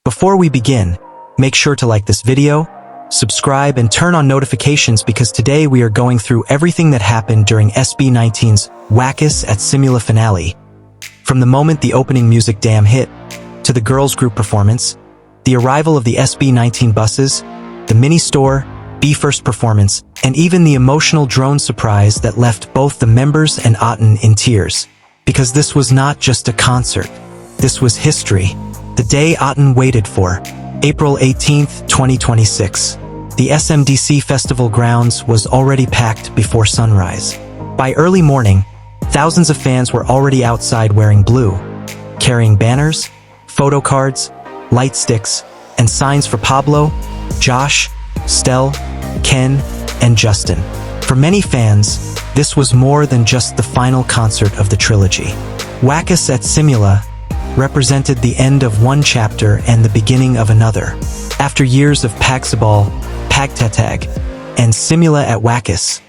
Before we begin, make sure to like this video, subscribe, and turn on notifications because today we are going through everything that happened during SB19's WAKAS at Simula finale. From the moment the opening music damn hit, to the girls group performance, the arrival of the SB19 buses, the mini store, B-First performance, and even the emotional drone surprise that left both the members and Aten in tears. Because this was not just a concert, this was history. The day Aten waited for, April 18th, 2026. The SMDC festival grounds was already packed before sunrise. By early morning, thousands of fans were already outside wearing blue, carrying banners, photo cards, light sticks, and signs for Pablo, Josh, Stell, Ken, and Justin. For many fans, this was more than just the final concert of the trilogy. WAKAS at Simula represented the end of one chapter and the beginning of another. After years of Pagsabal, Pagtatag, and Simula at WAKAS,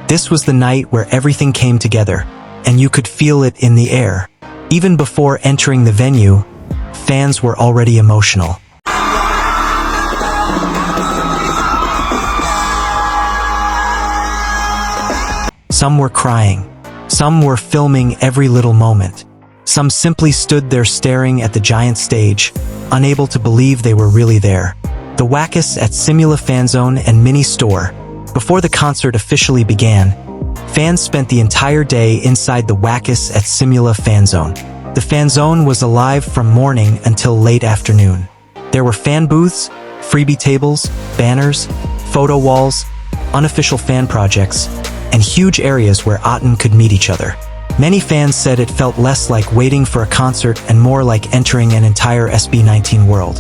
this was the night where everything came together, and you could feel it in the air. Even before entering the venue, fans were already emotional. Some were crying. Some were filming every little moment. Some simply stood there staring at the giant stage, unable to believe they were really there. The WAKAS at Simula Fanzone and mini store. Before the concert officially began, fans spent the entire day inside the WAKAS at Simula Fanzone. The Fanzone was alive from morning until late afternoon. There were fan booths, freebie tables, banners, photo walls, unofficial fan projects, and huge areas where Aten could meet each other. Many fans said it felt less like waiting for a concert and more like entering an entire SB19 world.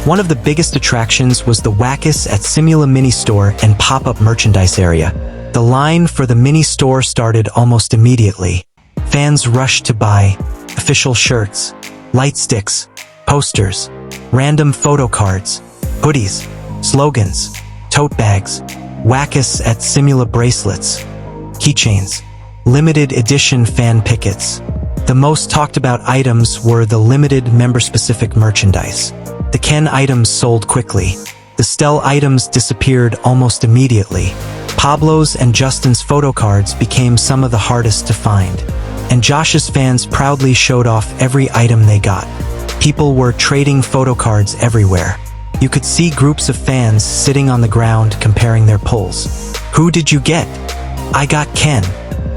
One of the biggest attractions was the WAKAS at Simula mini store and pop-up merchandise area. The line for the mini store started almost immediately. Fans rushed to buy official shirts, light sticks, posters, random photo cards, hoodies, slogans, tote bags, WAKAS at Simula bracelets, keychains, limited edition fan pickets. The most talked about items were the limited member-specific merchandise. The Ken items sold quickly. The Stell items disappeared almost immediately. Pablo's and Justin's photo cards became some of the hardest to find. And Josh's fans proudly showed off every item they got. People were trading photo cards everywhere. You could see groups of fans sitting on the ground comparing their pulls. Who did you get? I got Ken.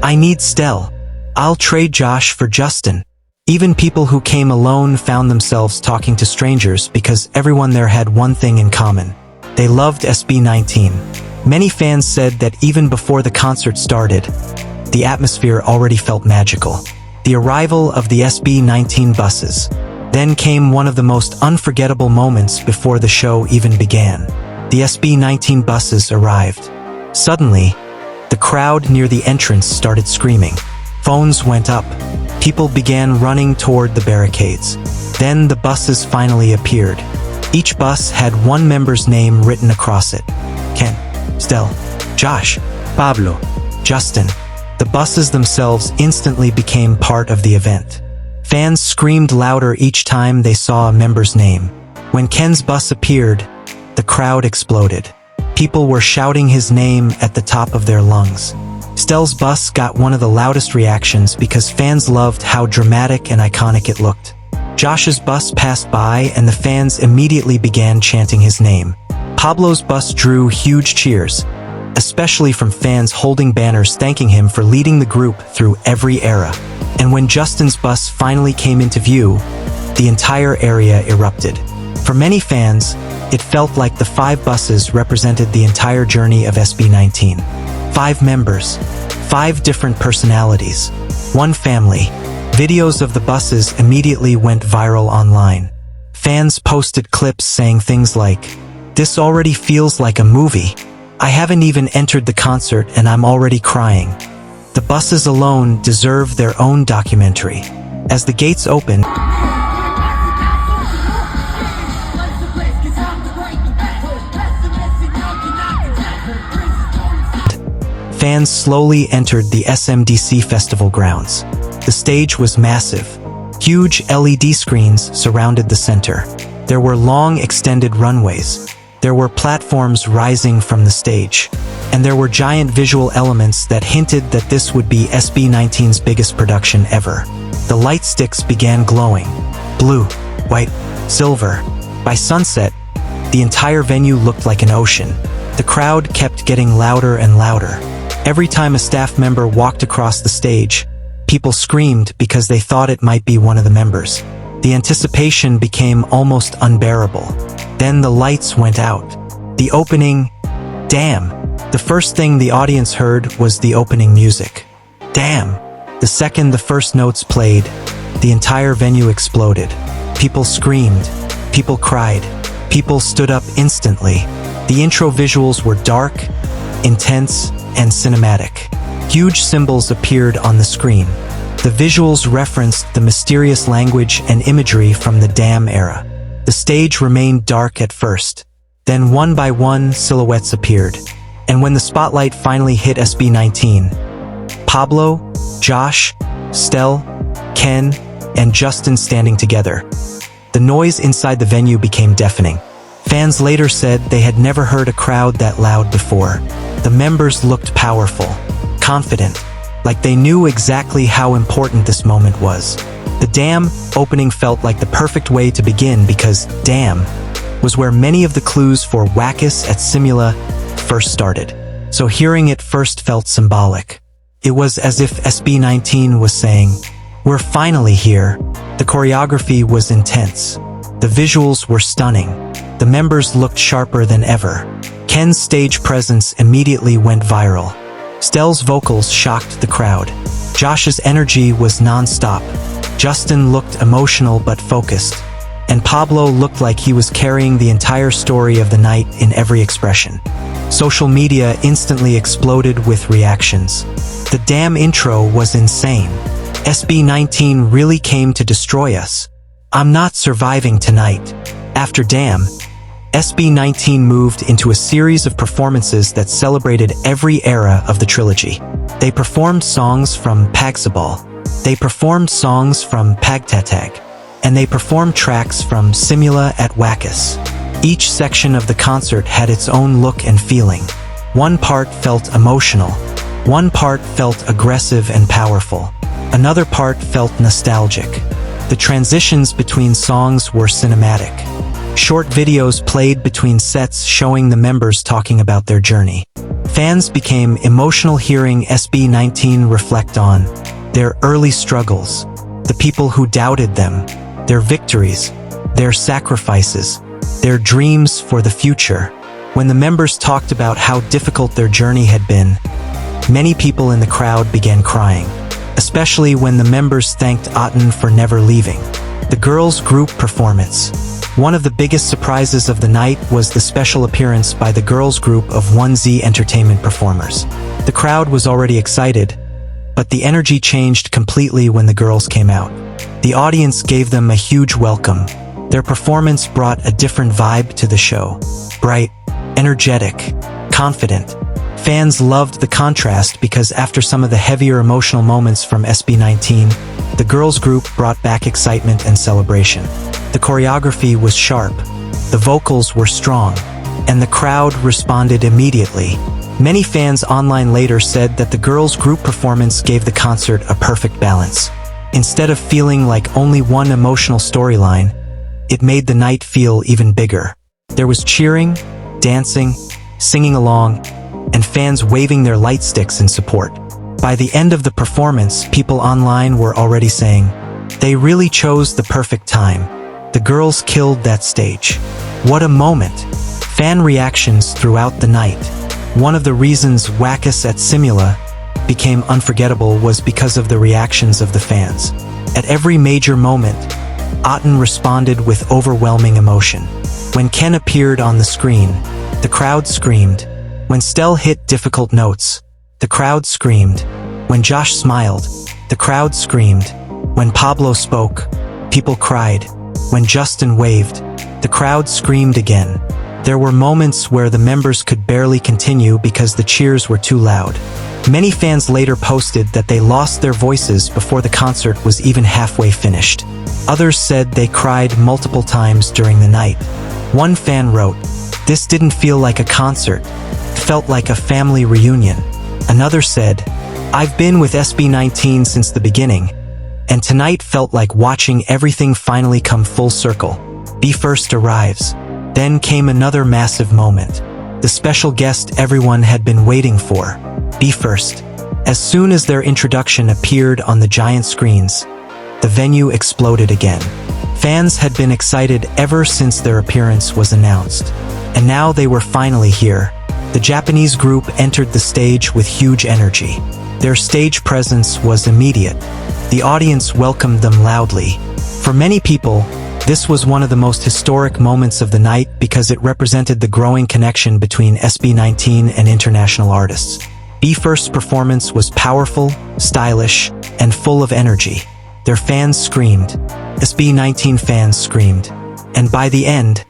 I need Stell. I'll trade Josh for Justin. Even people who came alone found themselves talking to strangers because everyone there had one thing in common. They loved SB19. Many fans said that even before the concert started, the atmosphere already felt magical. The arrival of the SB19 buses. Then came one of the most unforgettable moments before the show even began. The SB19 buses arrived. Suddenly, the crowd near the entrance started screaming. Phones went up. People began running toward the barricades. Then the buses finally appeared. Each bus had one member's name written across it. Ken, Stell, Josh, Pablo, Justin. The buses themselves instantly became part of the event. Fans screamed louder each time they saw a member's name. When Ken's bus appeared, the crowd exploded. People were shouting his name at the top of their lungs. Stell's bus got one of the loudest reactions because fans loved how dramatic and iconic it looked. Josh's bus passed by and the fans immediately began chanting his name. Pablo's bus drew huge cheers, especially from fans holding banners thanking him for leading the group through every era. And when Justin's bus finally came into view, the entire area erupted. For many fans, it felt like the 5 buses represented the entire journey of SB19. 5 members, 5 different personalities, 1 family. Videos of the buses immediately went viral online. Fans posted clips saying things like, "This already feels like a movie. I haven't even entered the concert and I'm already crying." The buses alone deserve their own documentary. As the gates opened, fans slowly entered the SMDC festival grounds. The stage was massive. Huge LED screens surrounded the center. There were long extended runways. There were platforms rising from the stage. And there were giant visual elements that hinted that this would be SB19's biggest production ever. The light sticks began glowing. Blue, white, silver. By sunset, the entire venue looked like an ocean. The crowd kept getting louder and louder. Every time a staff member walked across the stage, people screamed because they thought it might be one of the members. The anticipation became almost unbearable. Then the lights went out. The opening, damn. The first thing the audience heard was the opening music. Damn. The second the first notes played, the entire venue exploded. People screamed. People cried. People stood up instantly. The intro visuals were dark, intense, and cinematic. Huge symbols appeared on the screen. The visuals referenced the mysterious language and imagery from the Damn era. The stage remained dark at first. Then one by one, silhouettes appeared. And when the spotlight finally hit SB19, Pablo, Josh, Stell, Ken, and Justin standing together. The noise inside the venue became deafening. Fans later said they had never heard a crowd that loud before. The members looked powerful, confident, like they knew exactly how important this moment was. The Damn opening felt like the perfect way to begin because Damn was where many of the clues for WAKAS at Simula first started. So hearing it first felt symbolic. It was as if SB19 was saying, "We're finally here." The choreography was intense. The visuals were stunning. The members looked sharper than ever. Ken's stage presence immediately went viral. Stell's vocals shocked the crowd. Josh's energy was non-stop. Justin looked emotional but focused. And Pablo looked like he was carrying the entire story of the night in every expression. Social media instantly exploded with reactions. The Damn intro was insane. SB19 really came to destroy us. I'm not surviving tonight. After Damn, SB19 moved into a series of performances that celebrated every era of the trilogy. They performed songs from Pagsabal. They performed songs from Pagtatag. And they performed tracks from Simula at WAKAS. Each section of the concert had its own look and feeling. One part felt emotional. One part felt aggressive and powerful. Another part felt nostalgic. The transitions between songs were cinematic. Short videos played between sets showing the members talking about their journey. Fans became emotional hearing SB19 reflect on their early struggles, the people who doubted them, their victories, their sacrifices, their dreams for the future. When the members talked about how difficult their journey had been, many people in the crowd began crying, especially when the members thanked Aten for never leaving. The girls' group performance. One of the biggest surprises of the night was the special appearance by the girls' group of 1Z Entertainment performers. The crowd was already excited, but the energy changed completely when the girls came out. The audience gave them a huge welcome. Their performance brought a different vibe to the show. Bright, energetic, confident. Fans loved the contrast because after some of the heavier emotional moments from SB19, the girls' group brought back excitement and celebration. The choreography was sharp, the vocals were strong, and the crowd responded immediately. Many fans online later said that the girls' group performance gave the concert a perfect balance. Instead of feeling like only one emotional storyline, it made the night feel even bigger. There was cheering, dancing, singing along, and fans waving their light sticks in support. By the end of the performance, people online were already saying, "They really chose the perfect time. The girls killed that stage. What a moment." Fan reactions throughout the night. One of the reasons WAKAS at Simula became unforgettable was because of the reactions of the fans. At every major moment, Aten responded with overwhelming emotion. When Ken appeared on the screen, the crowd screamed. When Stell hit difficult notes, the crowd screamed. When Josh smiled, the crowd screamed. When Pablo spoke, people cried. When Justin waved, the crowd screamed again. There were moments where the members could barely continue because the cheers were too loud. Many fans later posted that they lost their voices before the concert was even halfway finished. Others said they cried multiple times during the night. One fan wrote, "This didn't feel like a concert. It felt like a family reunion." Another said, "I've been with SB19 since the beginning, and tonight felt like watching everything finally come full circle. BE:FIRST arrives." Then came another massive moment. The special guest everyone had been waiting for, BE:FIRST. As soon as their introduction appeared on the giant screens, the venue exploded again. Fans had been excited ever since their appearance was announced. And now they were finally here. The Japanese group entered the stage with huge energy. Their stage presence was immediate. The audience welcomed them loudly. For many people, this was one of the most historic moments of the night because it represented the growing connection between SB19 and international artists. BE:FIRST's performance was powerful, stylish, and full of energy. Their fans screamed. SB19 fans screamed. And by the end,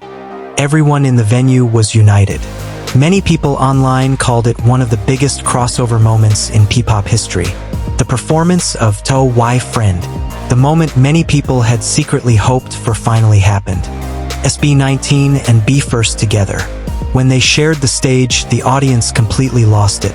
everyone in the venue was united. Many people online called it one of the biggest crossover moments in Ppop history. The performance of To Y Friend, the moment many people had secretly hoped for, finally happened. SB19 and BE:FIRST together. When they shared the stage, the audience completely lost it.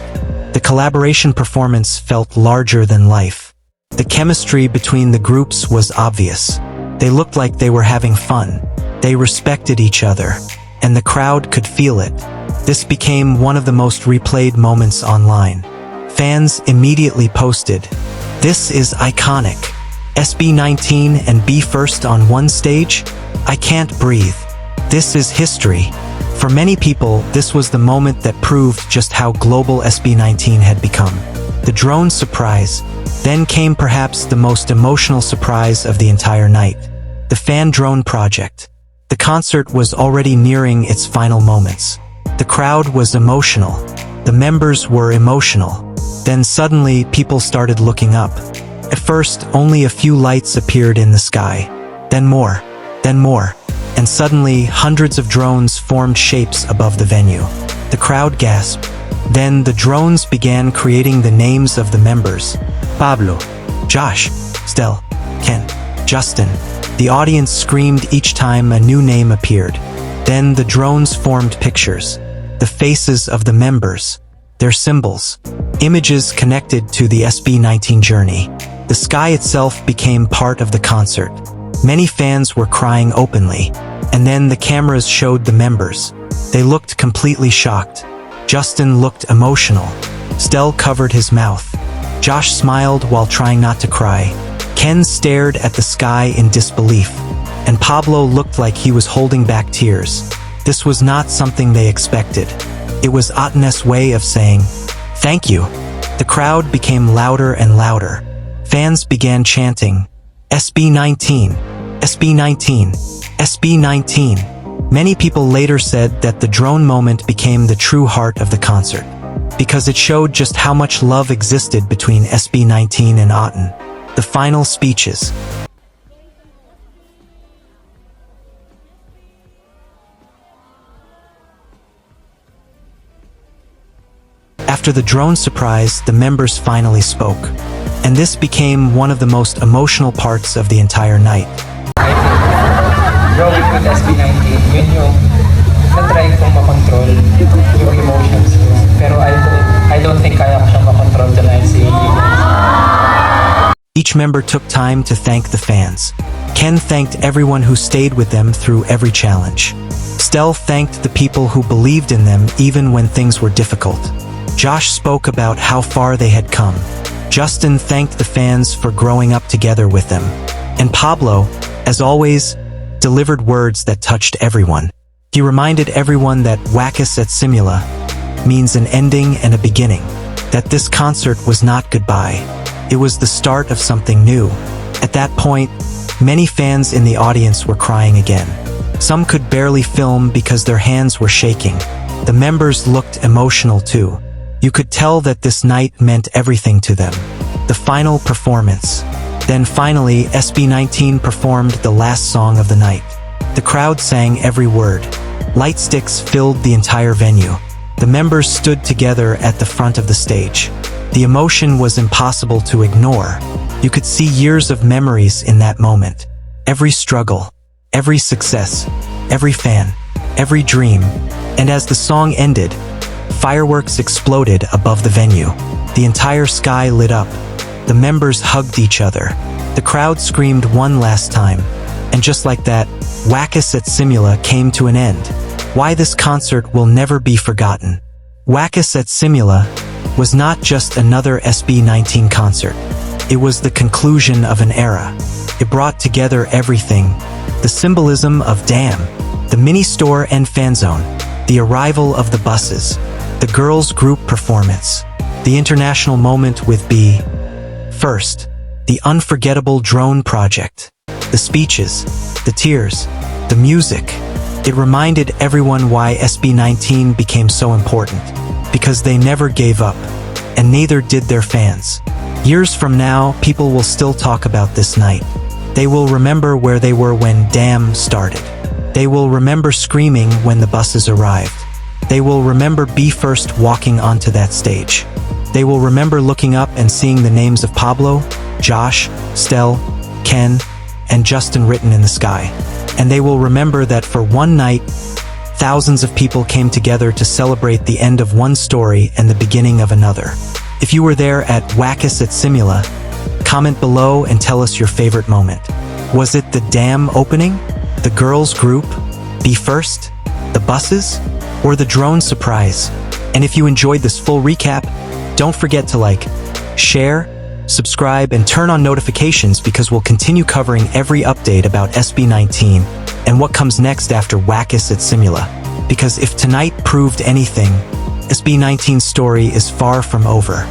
The collaboration performance felt larger than life. The chemistry between the groups was obvious. They looked like they were having fun. They respected each other, and the crowd could feel it. This became one of the most replayed moments online. Fans immediately posted, "This is iconic. SB19 and BE:FIRST on one stage? I can't breathe. This is history." For many people, this was the moment that proved just how global SB19 had become. The drone surprise. Then came perhaps the most emotional surprise of the entire night. The fan drone project. The concert was already nearing its final moments. The crowd was emotional. The members were emotional. Then suddenly, people started looking up. At first, only a few lights appeared in the sky. Then more. And suddenly, hundreds of drones formed shapes above the venue. The crowd gasped. Then the drones began creating the names of the members. Pablo, Josh, Stell, Ken, Justin. The audience screamed each time a new name appeared. Then the drones formed pictures. The faces of the members. Their symbols. Images connected to the SB19 journey. The sky itself became part of the concert. Many fans were crying openly. And then the cameras showed the members. They looked completely shocked. Justin looked emotional. Stell covered his mouth. Josh smiled while trying not to cry. Ken stared at the sky in disbelief. And Pablo looked like he was holding back tears. This was not something they expected. It was Atnes's way of saying, "Thank you." The crowd became louder and louder. Fans began chanting, "SB19, SB19, SB19. Many people later said that the drone moment became the true heart of the concert, because it showed just how much love existed between SB19 and Aten. The final speeches. After the drone surprise, the members finally spoke, and this became one of the most emotional parts of the entire night. Growing with SB19, yun yung na-try kong makontrol yung emotions ko. Pero I don't think kaya ko siyang makontrol tonight. Each member took time to thank the fans. Ken thanked everyone who stayed with them through every challenge. Stell thanked the people who believed in them even when things were difficult. Josh spoke about how far they had come. Justin thanked the fans for growing up together with them. And Pablo, as always, delivered words that touched everyone. He reminded everyone that WAKAS at SIMULA means an ending and a beginning, that this concert was not goodbye. It was the start of something new. At that point, many fans in the audience were crying again. Some could barely film because their hands were shaking. The members looked emotional too. You could tell that this night meant everything to them. The final performance. Then finally, SB19 performed the last song of the night. The crowd sang every word. Light sticks filled the entire venue. The members stood together at the front of the stage. The emotion was impossible to ignore. You could see years of memories in that moment. Every struggle, every success, every fan, every dream. And as the song ended, fireworks exploded above the venue. The entire sky lit up. The members hugged each other. The crowd screamed one last time. And just like that, WAKAS at Simula came to an end. Why this concert will never be forgotten. WAKAS at Simula was not just another SB19 concert. It was the conclusion of an era. It brought together everything. The symbolism of Damn, the mini-store and Fanzone, the arrival of the buses, the girls' group performance, the international moment with B. First, the unforgettable drone project, the speeches, the tears, the music. It reminded everyone why SB19 became so important, because they never gave up, and neither did their fans. Years from now, people will still talk about this night. They will remember where they were when Damn started. They will remember screaming when the buses arrived. They will remember Be First walking onto that stage. They will remember looking up and seeing the names of Pablo, Josh, Stell, Ken, and Justin written in the sky. And they will remember that for one night, thousands of people came together to celebrate the end of one story and the beginning of another. If you were there at WAKAS at Simula, comment below and tell us your favorite moment. Was it the Damn opening? The girls' group? Be First? The buses? Or the drone surprise? And if you enjoyed this full recap, don't forget to like, share, subscribe, and turn on notifications because we'll continue covering every update about SB19 and what comes next after WAKAS at Simula. Because if tonight proved anything, SB19's story is far from over.